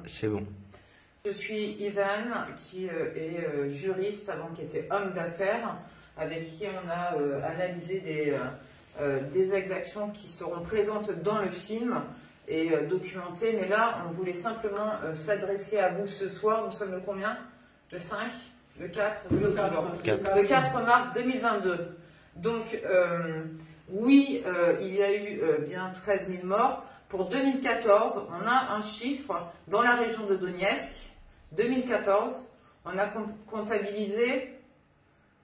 C'est bon. Je suis Ivan, qui est juriste avant qui était homme d'affaires, avec qui on a analysé des exactions qui seront présentes dans le film et documentées. Mais là, on voulait simplement s'adresser à vous ce soir. Nous sommes le combien? Le 5? Le 4? Le 4 mars 2022. Donc, oui, il y a eu bien 13 000 morts. Pour 2014, on a un chiffre dans la région de Donetsk. 2014, on a comptabilisé.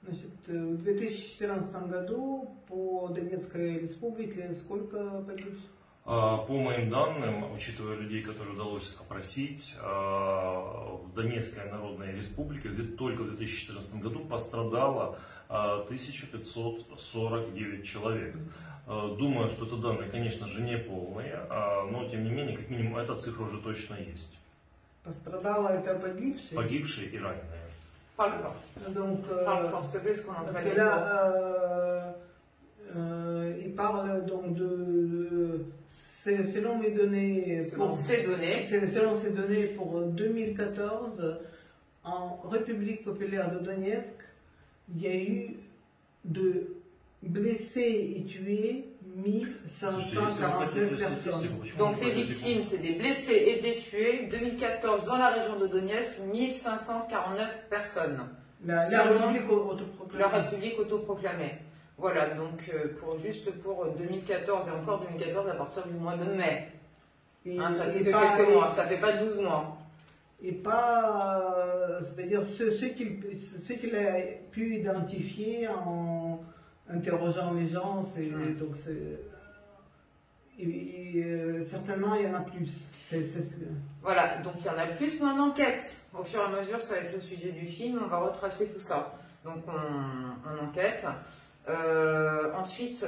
Значит, в 2014 году по Донецкой республике сколько погибших? По моим данным, учитывая людей, которые удалось опросить, в Донецкой Народной Республике только в 2014 году пострадало 1549 человек. Думаю, что это данные, конечно же, не полные, но тем не менее, как минимум, эта цифра уже точно есть. Пострадало это погибшие? Погибшие и раненые. Donc, S'il te plaît, ce qu'on parce que là, il parle donc selon mes données, selon ces données pour 2014, en République populaire de Donetsk, il y a eu de blessés et tués 1549 personnes. Donc les victimes, c'est des blessés et des tués. 2014, dans la région de Donetsk, 1549 personnes. La République autoproclamée. Voilà, donc juste pour 2014 et encore 2014 à partir du mois de mai. Ça fait que quelques mois, ça fait pas 12 mois. Et pas, c'est-à-dire ceux qu'il a pu identifier en interrogeant les gens, donc certainement il y en a plus. Voilà, donc il y en a plus, mais en enquête. Au fur et à mesure, ça va être le sujet du film, on va retracer tout ça. Donc on enquête. Ensuite,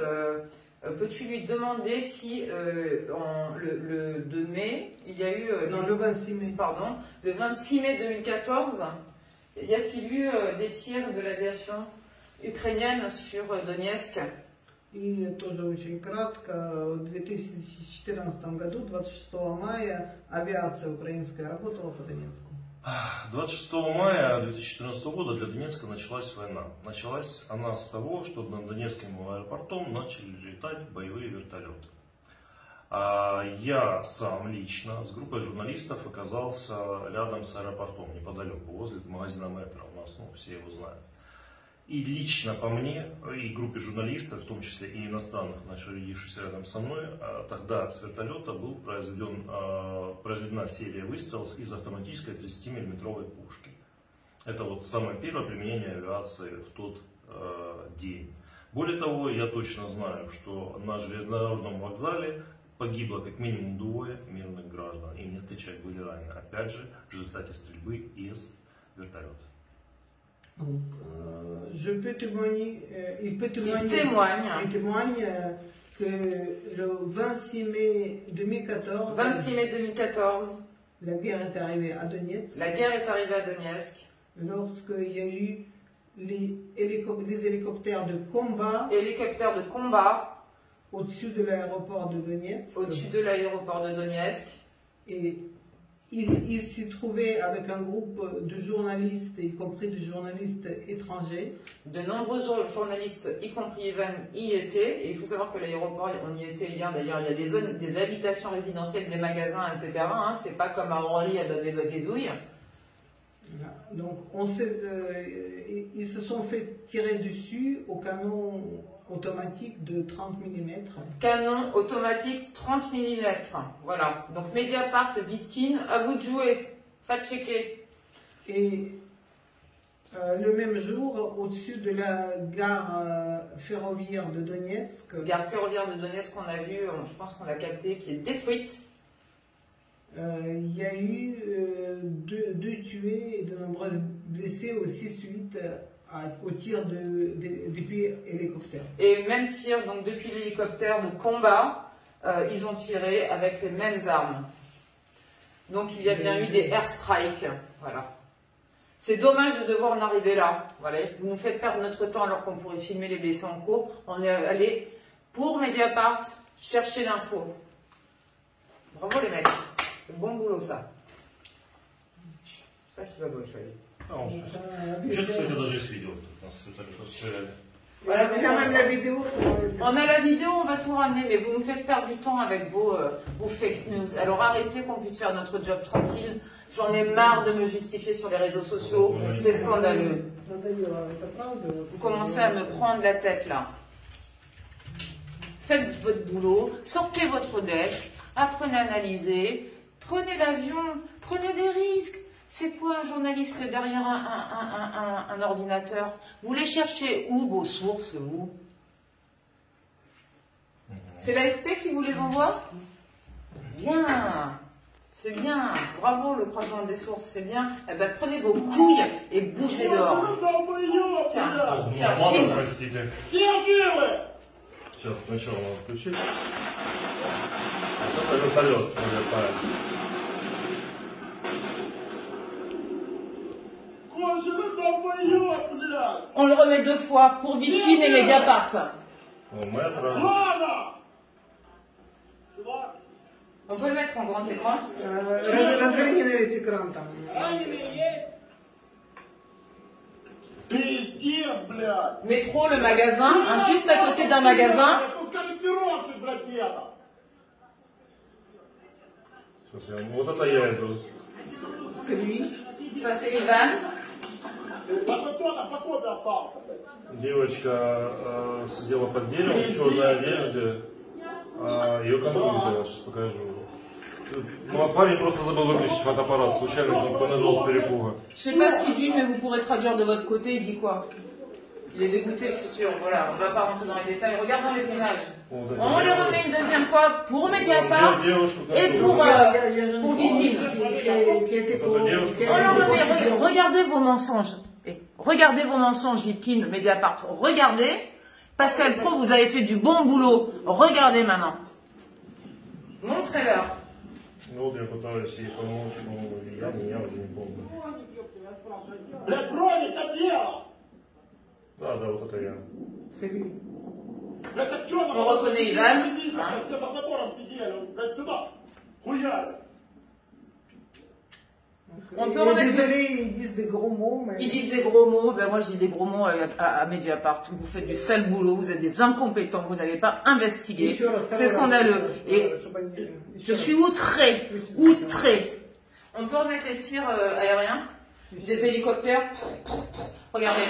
peux-tu lui demander si le 2 mai, il y a eu... non, le 26 mai. Pardon, le 26 mai 2014, y a-t-il eu des tirs de l'aviation ukrainienne sur Donetsk? И тоже очень кратко, в 2014 году, 26 мая, авиация украинская работала по Донецку. 26 мая 2014 года для Донецка началась война. Началась она с того, что над Донецким аэропортом начали летать боевые вертолеты. Я сам лично с группой журналистов оказался рядом с аэропортом, неподалеку, возле магазина Метро. У нас, все его знают. И лично по мне, и группе журналистов, в том числе и иностранных, находившихся рядом со мной, тогда с вертолета был произведена серия выстрелов из автоматической 30-мм пушки. Это вот самое первое применение авиации в тот день. Более того, я точно знаю, что на железнодорожном вокзале погибло как минимум 2 мирных граждан, и несколько человек были ранены, опять же, в результате стрельбы из вертолета. Donc, je peux témoigner, il témoigne que le 26 mai 2014, la guerre est arrivée à Donetsk. Lorsqu'il y a eu les hélicoptères de combat, au-dessus de l'aéroport de Donetsk. Et il s'y trouvait avec un groupe de journalistes, y compris des journalistes étrangers. De nombreux journalistes, y compris Ivan, y étaient. Et il faut savoir que l'aéroport, on y était hier d'ailleurs, il y a des zones, des habitations résidentielles, des magasins, etc. C'est pas comme à Orly, à des ouilles. Donc ils se sont fait tirer dessus au canon automatique de 30 mm. Canon automatique 30 mm. Voilà. Donc Mediapart, Vitkin, à vous de jouer. Faites checker. Et le même jour, au-dessus de la gare ferroviaire de Donetsk. Gare ferroviaire de Donetsk qu'on a vu, je pense qu'on l'a capté, qui est détruite. Il y a eu deux tués et de nombreux blessés aussi suite au tir depuis hélicoptère. Et même tir, donc depuis l'hélicoptère de combat, ils ont tiré avec les mêmes armes. Donc il y a bien eu des airstrikes. Voilà. C'est dommage de devoir en arriver là. Voilà. Vous nous faites perdre notre temps alors qu'on pourrait filmer les blessés en cours. On est allé pour Mediapart chercher l'info. Bravo les mecs. C'est bon boulot ça. Спасибо большое. Сейчас, кстати, даже есть видео. Нас стреляли. Voilà, Il y a même la vidéo. on a la vidéo, on va tout ramener, mais vous nous faites perdre du temps avec vos fake news. Alors arrêtez qu'on puisse faire notre job tranquille. J'en ai marre de me justifier sur les réseaux sociaux. C'est scandaleux. Vous commencez à me prendre la tête là. Faites votre boulot, sortez votre desk, apprenez à analyser, prenez l'avion, prenez des risques. C'est quoi un journaliste que derrière un ordinateur? Vous les cherchez où vos sources, où? C'est l'AFP qui vous les envoie? Bien, c'est bien, bravo le croisement des sources, c'est bien. Eh ben, prenez vos couilles et bougez dehors. Tiens, tiens, filme. Простите. Сейчас сначала надо включить. Это вертолет летает. On le remet 2 fois pour Vitkine et Mediapart. Au métro. On peut le mettre en grand écran. Разверни на весь экран там. Пиздец, блядь! Métro, le magasin, hein, juste à côté d'un magasin. Сейчас я... Вот это я иду. C'est lui. Ça c'est Ivan. Девочка сидела под деревом в черной одежде. Ее контроль взяла, сейчас покажу. Ну, а парень просто забыл выключить фотоаппарат, случайно понажал с перепуга. Je sais pas ce qu'il dit, mais vous pourrez traduire de votre côté. Il dit quoi? Il est dégoûté, je suis sûr. Voilà, on va pas rentrer dans les détails. Regardons les images. On les remet une deuxième fois pour Mediapart et pour Vitkine. Regardez vos mensonges. Et regardez vos mensonges, Vitkine, Mediapart. Regardez. Pascal Pro, vous avez fait du bon boulot. Regardez maintenant. Montrez-leur. Ну вот я пытаюсь ей помочь, но я уже не помню. Блядь, броник одела! Да, вот это я. C'est lui. Блядь, так чё нам? On reconnaît Ivan. Все за забором сидели, блядь, сюда! Хуяли! On peut remettre... Désolé, ils disent des gros mots, mais... Ils disent des gros mots, ben moi je dis des gros mots à Mediapart. Vous faites du sale boulot, vous êtes des incompétents, vous n'avez pas investigué. C'est scandaleux. Et je suis outré, outré. On peut remettre les tirs aériens, des hélicoptères. Regardez.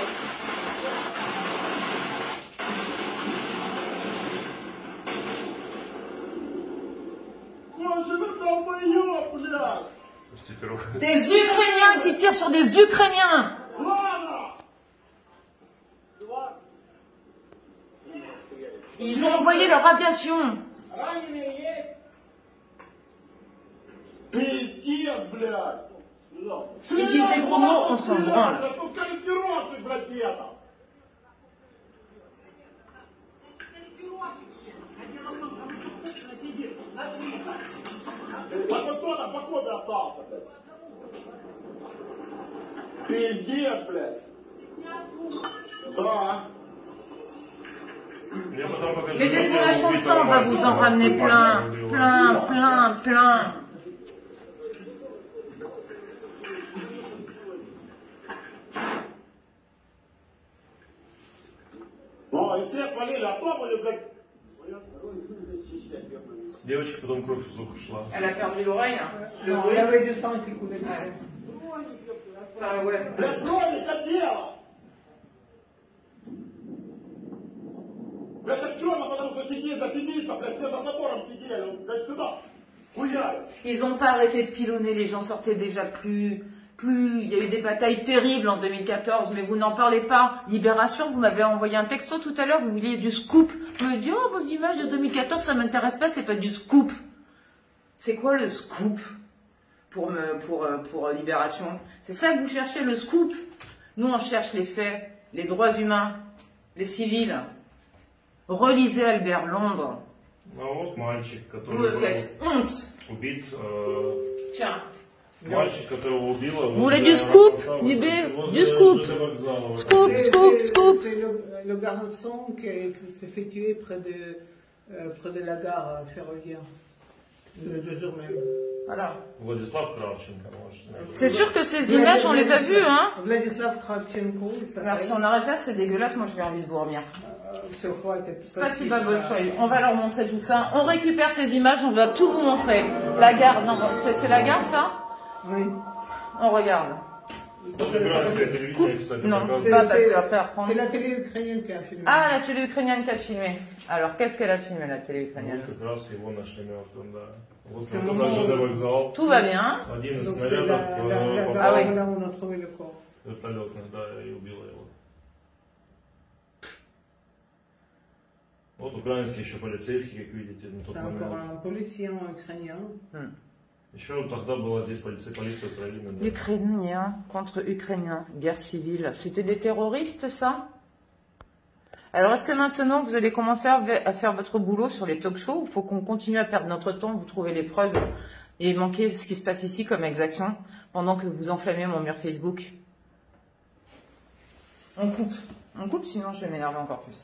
Des Ukrainiens qui tirent sur des Ukrainiens. Ils ont envoyé leur radiation. Пиздец, блядь! Ils disent des gros mots, on s'en branle. Пиздец, блядь! Да. Mais des images comme ça, on va vous en ramener plein, plein, plein, plein. Bon, и все свалили, а пробовали, блядь. Девочка потом кровь из уха шла. Elle a perdu l'oreille. Le Non, bruit. il y avait du sang qui coulait. Enfin, ouais. Блядь, броник одела! Блядь, так черно, потому что сидит, да сидит-то, блядь, все за забором сидели, блядь, сюда. Хуяли. Ils n'ont pas arrêté de pilonner, les gens sortaient déjà plus. Il y a eu des batailles terribles en 2014, mais vous n'en parlez pas. Libération, vous m'avez envoyé un texto tout à l'heure, vous vouliez du scoop. Vous me dites, oh, vos images de 2014, ça m'intéresse pas, c'est pas du scoop. C'est quoi le scoop pour Libération? C'est ça que vous cherchez, le scoop? Nous, on cherche les faits, les droits humains, les civils. Relisez Albert Londres. Ну вот мальчик, Vous me faites honte. убит. Tiens. Мальчик, которого убила. Vous voulez du scoop? Du scoop. Scoop, scoop, scoop. C'est le garçon qui s'est fait tuer près de la gare ferroviaire. Le jour même. Voilà. Владислав Кравченко, может. C'est sûr que ces images, on les a vues, hein. Vladislav Kravchenko, il s'appelle. Merci, on arrête là, c'est dégueulasse, moi j'ai envie de vomir. Все, хватит. Спасибо большое. On va leur montrer tout ça. On récupère ces images, on va tout vous montrer. La gare, non, c'est la gare ça? Oui. On regarde. Украинское телевидение, кстати, Non, показывает. pas parce que après apprendre. C'est la télé ukrainienne qui a filmé. Ah, la télé ukrainienne qui a filmé. Alors, qu'est-ce qu'elle a filmé, la télé ukrainienne? Вот как раз его нашли мертвым, да. Вот C'est туда moment- ЖД вокзал. Tout va bien. Один из Donc c'est снарядов la попал Ah oui. là où on a trouvé le corps. вертолетных, да, и убило его. Вот украинский еще полицейский, как видите, на тот C'est encore момент. un policier ukrainien. Еще тогда была здесь полиция Украины. Да. Ukrainien contre Ukrainien, guerre civile. C'était des terroristes, ça? Alors, est-ce que maintenant, vous allez commencer à faire votre boulot sur les talk shows? Il faut qu'on continue à perdre notre temps, vous trouvez les preuves et manquer ce qui se passe ici comme exaction pendant que vous enflammez mon mur Facebook. On coupe, sinon je vais m'énerver encore plus.